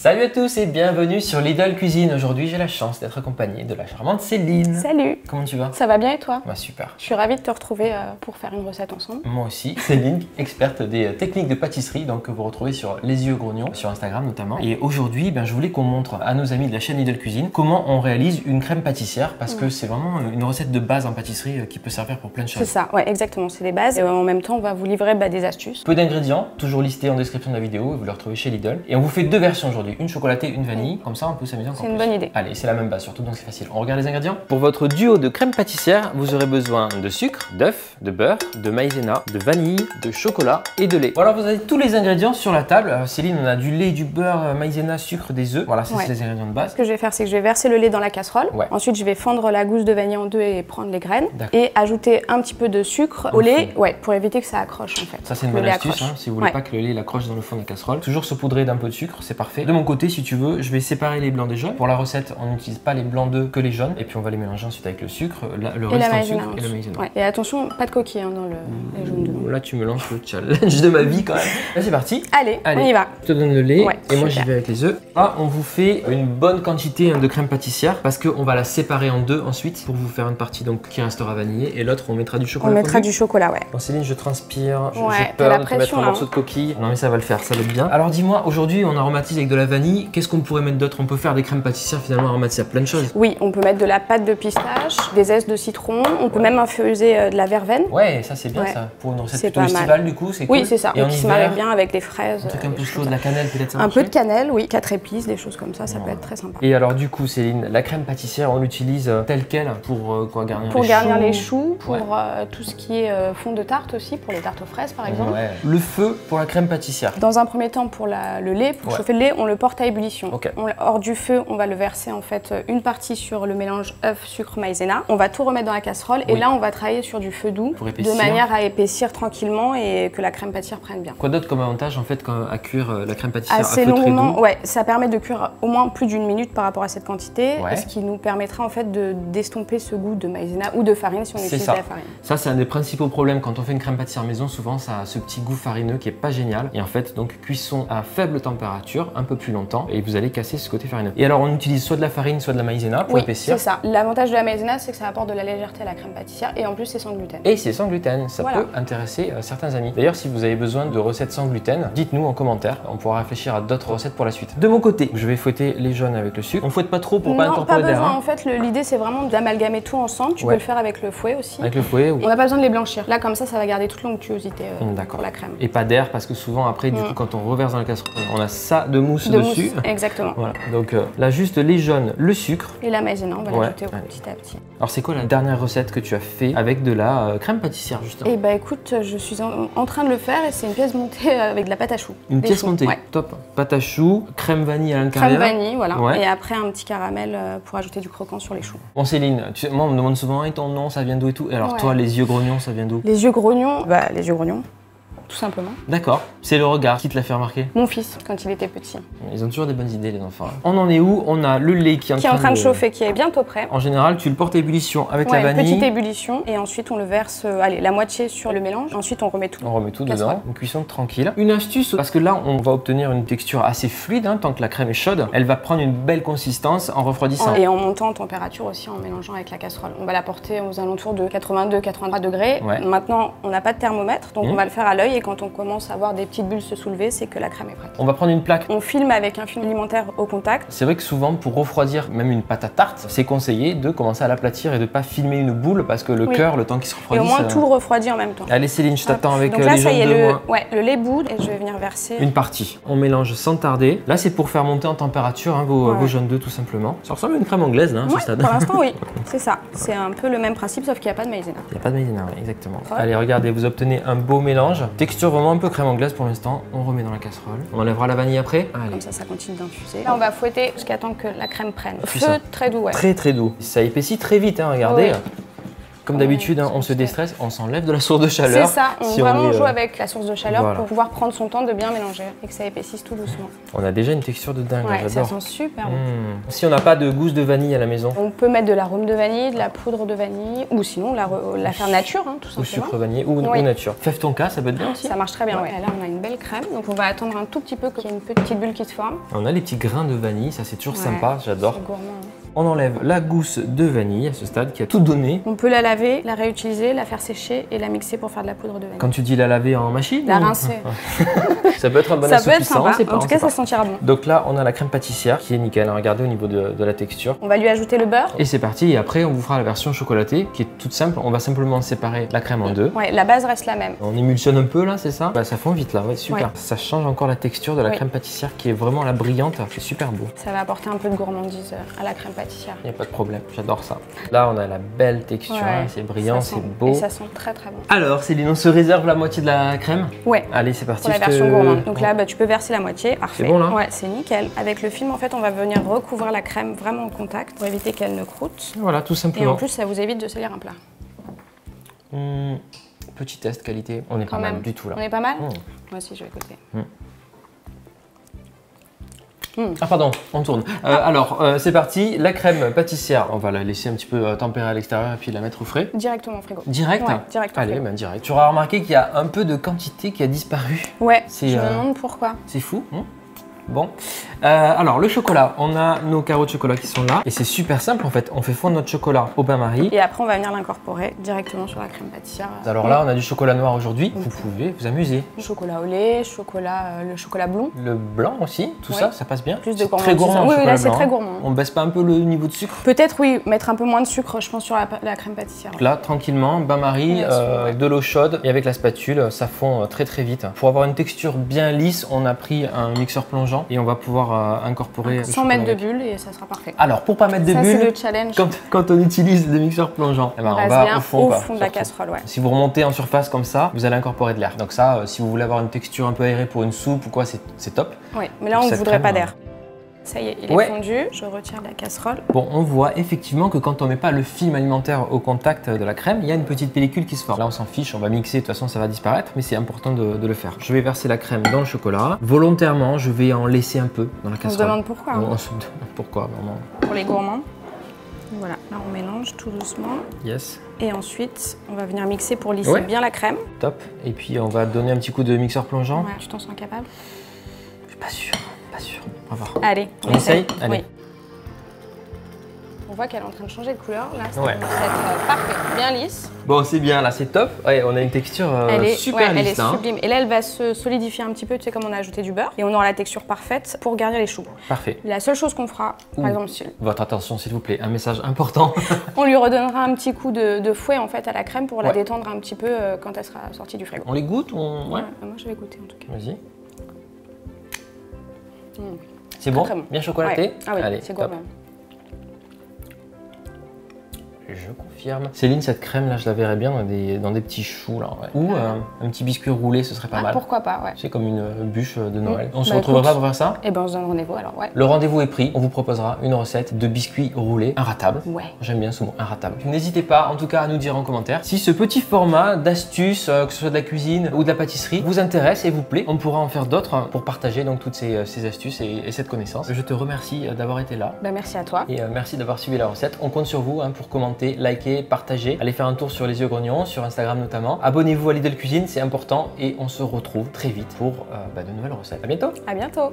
Salut à tous et bienvenue sur Lidl Cuisine. Aujourd'hui, j'ai la chance d'être accompagnée de la charmante Céline. Salut. Comment tu vas? Ça va bien et toi? Bah super. Je suis ravie de te retrouver pour faire une recette ensemble. Moi aussi. Céline, experte des techniques de pâtisserie, donc que vous retrouvez sur Les Yeux Grognons, sur Instagram notamment. Et aujourd'hui, je voulais qu'on montre à nos amis de la chaîne Lidl Cuisine comment on réalise une crème pâtissière, parce que c'est vraiment une recette de base en pâtisserie qui peut servir pour plein de choses. C'est ça, ouais, exactement, c'est les bases. Et en même temps, on va vous livrer des astuces. Peu d'ingrédients, toujours listés en description de la vidéo, vous les retrouvez chez Lidl. Et on vous fait deux versions aujourd'hui, une chocolatée, une vanille, comme ça on peut s'amuser encore plus. C'est une bonne idée. Allez, c'est la même base surtout, donc c'est facile. On regarde les ingrédients. Pour votre duo de crème pâtissière, vous aurez besoin de sucre, d'œuf, de beurre, de maïzena, de vanille, de chocolat et de lait. Voilà, vous avez tous les ingrédients sur la table. Céline, on a du lait, du beurre, maïzena, sucre, des œufs. Voilà, ça c'est les ingrédients de base. Ce que je vais faire, c'est que je vais verser le lait dans la casserole. Ensuite, je vais fendre la gousse de vanille en deux et prendre les graines. Et ajouter un petit peu de sucre au lait, pour éviter que ça accroche en fait. Ça c'est une bonne astuce, si vous voulez pas que le lait accroche dans le fond de la casserole. Toujours saupoudrer d'un peu de sucre, c'est parfait. De mon côté, si tu veux, je vais séparer les blancs des jaunes. Pour la recette, on n'utilise pas les blancs d'œufs que les jaunes. Et puis on va les mélanger ensuite avec le sucre, le reste en sucre et la maïzena. Et attention, pas de coquilles dans les jaunes d'œufs. Là, tu me lances le challenge de ma vie quand même. Là, c'est parti. Allez, on y va. Je te donne le lait et moi j'y vais avec les œufs. Là, on vous fait une bonne quantité de crème pâtissière parce qu'on va la séparer en deux ensuite pour vous faire une partie donc qui restera vanillée et l'autre on mettra du chocolat. On mettra du chocolat, Bon, Céline, je transpire, j'ai peur de te mettre un morceau de coquille. Non mais ça va le faire, ça va être bien. Alors dis-moi, aujourd'hui on aromatise avec de la vanille. Qu'est-ce qu'on pourrait mettre d'autre? On peut faire des crèmes pâtissières finalement aromatiser à plein de choses. Oui, on peut mettre de la pâte de pistache, des zestes de citron, on peut même infuser de la verveine. Ouais, ça c'est bien ça. Pour une recette plutôt estivale du coup, c'est cool. Oui, c'est ça. Et qui se marie bien avec des fraises. Un truc un peu chaud, de la cannelle peut-être. Un peu de cannelle, oui. 4 épices, des choses comme ça, ça peut être très sympa. Et alors du coup, Céline, la crème pâtissière, on l'utilise telle quelle pour quoi garnir les choux? Pour garnir les choux, pour tout ce qui est fond de tarte aussi, pour les tartes aux fraises par exemple. Le feu pour la crème pâtissière. Dans un premier temps, pour le lait, pour chauffer le lait, on le porte à ébullition. Hors du feu, on va le verser en fait une partie sur le mélange œuf, sucre, maïzena. On va tout remettre dans la casserole et là, on va travailler sur du feu doux de manière à épaissir tranquillement et que la crème pâtissière prenne bien. Quoi d'autre comme avantage en fait à cuire la crème pâtissière assez à feu longuement? très doux? Ça permet de cuire au moins plus d'une minute par rapport à cette quantité, ce qui nous permettra en fait d'estomper ce goût de maïzena ou de farine si on utilise de la farine. Ça c'est un des principaux problèmes quand on fait une crème pâtissière maison, souvent ça a ce petit goût farineux qui est pas génial. Et en fait donc cuisson à faible température, un peu plus longtemps et vous allez casser ce côté farineux. Et alors on utilise soit de la farine, soit de la maïzena pour épaissir. C'est ça. L'avantage de la maïzena, c'est que ça apporte de la légèreté à la crème pâtissière et en plus c'est sans gluten. Et c'est sans gluten, ça peut intéresser certains amis. D'ailleurs si vous avez besoin de recettes sans gluten, dites-nous en commentaire, on pourra réfléchir à d'autres recettes pour la suite. De mon côté, je vais fouetter les jaunes avec le sucre. On fouette pas trop pour pas incorporer d'air. En fait, l'idée c'est vraiment d'amalgamer tout ensemble. Tu peux le faire avec le fouet aussi. Avec le fouet, On n'a pas besoin de les blanchir. Là comme ça va garder toute l'onctuosité pour la crème. Et pas d'air parce que souvent après, du coup, quand on reverse dans la casserole, on a ça de mousse dessus. Exactement. Voilà. Donc là, juste les jaunes, le sucre. Et la maïzena, on va l'ajouter petit à petit. Alors c'est quoi la dernière recette que tu as fait avec de la crème pâtissière justement? Eh bah écoute, je suis en train de le faire et c'est une pièce montée avec de la pâte à choux. Une pièce montée, top. Pâte à choux, crème vanille à l'intérieur. Crème vanille, voilà. Et après un petit caramel pour ajouter du croquant sur les choux. Bon Céline, moi on me demande souvent, ton nom, ça vient d'où et tout. Et alors toi, les yeux grognons, ça vient d'où? Les yeux grognons, les yeux grognons. Tout simplement. D'accord. C'est le regard qui te l'a fait remarquer? Mon fils, quand il était petit. Ils ont toujours des bonnes idées, les enfants. On en est où? On a le lait qui est en train de chauffer, qui est bientôt prêt. En général, tu le portes à ébullition avec la vanille. Petite ébullition. Et ensuite, on le verse, la moitié sur le mélange. Ensuite, on remet tout. On remet tout dedans. Une cuisson tranquille. Une astuce, parce que là, on va obtenir une texture assez fluide, tant que la crème est chaude. Elle va prendre une belle consistance en refroidissant. Et en montant en température aussi, en mélangeant avec la casserole. On va la porter aux alentours de 82-83 degrés. Maintenant, on n'a pas de thermomètre, donc on va le faire à l'œil. Et quand on commence à voir des petites bulles se soulever, c'est que la crème est prête. On va prendre une plaque. On filme avec un film alimentaire au contact. C'est vrai que souvent, pour refroidir même une pâte à tarte, c'est conseillé de commencer à l'aplatir et de ne pas filmer une boule parce que le cœur, le temps qu'il se refroidisse. Et au moins tout le refroidit en même temps. Allez Céline, je t'attends avec donc là, les jaunes de le lait boude et je vais venir verser. Une partie. On mélange sans tarder. Là, c'est pour faire monter en température vos jaunes d'œufs tout simplement. Ça ressemble à une crème anglaise là, ce stade. Pour l'instant, oui. C'est ça. C'est un peu le même principe sauf qu'il n'y a pas de maïzena. Il n'y a pas de maïzena, exactement. Allez, regardez, vous obtenez un beau mélange. Texture vraiment un peu crème anglaise pour l'instant. On remet dans la casserole. On enlèvera la vanille après. Allez. Comme ça continue d'infuser. Là, on va fouetter jusqu'à temps que la crème prenne. Feu très doux, Très très doux. Ça épaissit très vite, regardez. Comme d'habitude, on se déstresse, on s'enlève de la source de chaleur. C'est ça, on joue avec la source de chaleur pour pouvoir prendre son temps de bien mélanger et que ça épaississe tout doucement. On a déjà une texture de dingue, j'adore. Ça sent super bon. Si on n'a pas de gousse de vanille à la maison, on peut mettre de l'arôme de vanille, de la poudre de vanille, ou sinon la faire nature, tout simplement. Ou sucre vanillé ou nature. Fève tonka, ça peut être bien aussi. Ça marche très bien, Là, on a une belle crème, donc on va attendre un tout petit peu qu'il y ait une petite bulle qui se forme. On a les petits grains de vanille, ça c'est toujours sympa, j'adore. C'est gourmand. On enlève la gousse de vanille à ce stade qui a tout donné. On peut la laver, la réutiliser, la faire sécher et la mixer pour faire de la poudre de vanille. Quand tu dis la laver en machine? La rincer. Ça peut être un bon assouplissant. En tout cas, ça sentira bon. Donc là, on a la crème pâtissière qui est nickel. Regardez au niveau de la texture. On va lui ajouter le beurre. Et c'est parti. Et après, on vous fera la version chocolatée qui est toute simple. On va simplement séparer la crème en deux. Ouais, la base reste la même. On émulsionne un peu là, c'est ça? Ça fond vite là, super. Ça change encore la texture de la crème pâtissière qui est vraiment la brillante. C'est super beau. Ça va apporter un peu de gourmandise à la crème pâtissière. Il n'y a pas de problème, j'adore ça. Là, on a la belle texture, c'est brillant, c'est beau. Et ça sent très très bon. Alors, Céline, on se réserve la moitié de la crème? Ouais. Allez, c'est parti. Pour la version gourmande. Donc là, tu peux verser la moitié. Parfait. C'est bon là? Ouais, c'est nickel. Avec le film, en fait, on va venir recouvrir la crème vraiment en contact pour éviter qu'elle ne croûte. Voilà, tout simplement. Et en plus, ça vous évite de salir un plat. Petit test qualité, on est pas mal du tout là. On est pas mal? Moi aussi, je vais goûter. Ah pardon, on tourne. Alors, c'est parti, la crème pâtissière, on va la laisser un petit peu tempérer à l'extérieur et puis la mettre au frais. Directement au frigo. Direct? Ouais, direct au frigo. Allez, direct. Tu auras remarqué qu'il y a un peu de quantité qui a disparu. Ouais, je me demande pourquoi. C'est fou. Bon, alors le chocolat, on a nos carreaux de chocolat qui sont là et c'est super simple en fait, on fait fondre notre chocolat au bain-marie. Et après on va venir l'incorporer directement sur la crème pâtissière. Alors là on a du chocolat noir aujourd'hui, vous pouvez vous amuser. Chocolat au lait, le chocolat blond. Le blanc aussi, tout ça passe bien. Plus de très gourmand. Oui, là c'est très gourmand. On baisse pas un peu le niveau de sucre? Peut-être oui, mettre un peu moins de sucre je pense sur la crème pâtissière. Donc là tranquillement, bain-marie, de l'eau chaude et avec la spatule, ça fond très très vite. Pour avoir une texture bien lisse, on a pris un mixeur plongeant et on va pouvoir incorporer sans mettre de bulles et ça sera parfait. Alors pour pas mettre de bulles, c'est le challenge. Quand on utilise des mixeurs plongeants, on va bien au fond de la casserole. Si vous remontez en surface comme ça, vous allez incorporer de l'air. Donc ça, si vous voulez avoir une texture un peu aérée pour une soupe ou quoi, c'est top. Oui, mais là on ne voudrait pas d'air. Ça y est, il est fondu, je retire la casserole. Bon, on voit effectivement que quand on met pas le film alimentaire au contact de la crème, il y a une petite pellicule qui se forme. Là on s'en fiche, on va mixer, de toute façon ça va disparaître, mais c'est important de le faire. Je vais verser la crème dans le chocolat. Volontairement, je vais en laisser un peu dans la casserole. On se demande pourquoi. On se demande pourquoi, vraiment. Pour les gourmands. Voilà, là on mélange tout doucement. Yes. Et ensuite, on va venir mixer pour lisser bien la crème. Top. Et puis on va donner un petit coup de mixeur plongeant. Ouais, tu t'en sens capable? Je suis pas sûr. On va voir. Allez, on essaye. Allez. Oui. On voit qu'elle est en train de changer de couleur. Là, ça va être parfait, bien lisse. Bon, c'est bien, là, c'est top. Ouais, on a une texture super lisse. Elle est sublime. Et là, elle va se solidifier un petit peu, tu sais, comme on a ajouté du beurre. Et on aura la texture parfaite pour garnir les choux. Parfait. La seule chose qu'on fera, par exemple, votre attention, s'il vous plaît, un message important. On lui redonnera un petit coup de fouet, en fait, à la crème pour la détendre un petit peu quand elle sera sortie du frigo. On les goûte ou moi, je vais goûter, en tout cas. Vas-y. C'est bon, bien chocolaté. Ah oui, c'est gourmand. Je confirme. Céline, cette crème là, je la verrais bien dans des petits choux là. Ou un petit biscuit roulé, ce serait pas mal. Pourquoi pas, C'est comme une bûche de Noël. On se retrouvera pas pour faire ça? Eh ben, on se donne rendez-vous alors, Le rendez-vous est pris. On vous proposera une recette de biscuits roulés inratable. Ouais. J'aime bien ce mot, inratable. N'hésitez pas, en tout cas, à nous dire en commentaire si ce petit format d'astuces, que ce soit de la cuisine ou de la pâtisserie, vous intéresse et vous plaît. On pourra en faire d'autres pour partager donc toutes ces astuces et cette connaissance. Je te remercie d'avoir été là. Merci à toi. Et merci d'avoir suivi la recette. On compte sur vous pour commenter, liker, partager. Allez faire un tour sur Les Yeux Grognons, sur Instagram notamment. Abonnez-vous à Lidl Cuisine, c'est important. Et on se retrouve très vite pour de nouvelles recettes. À bientôt. À bientôt.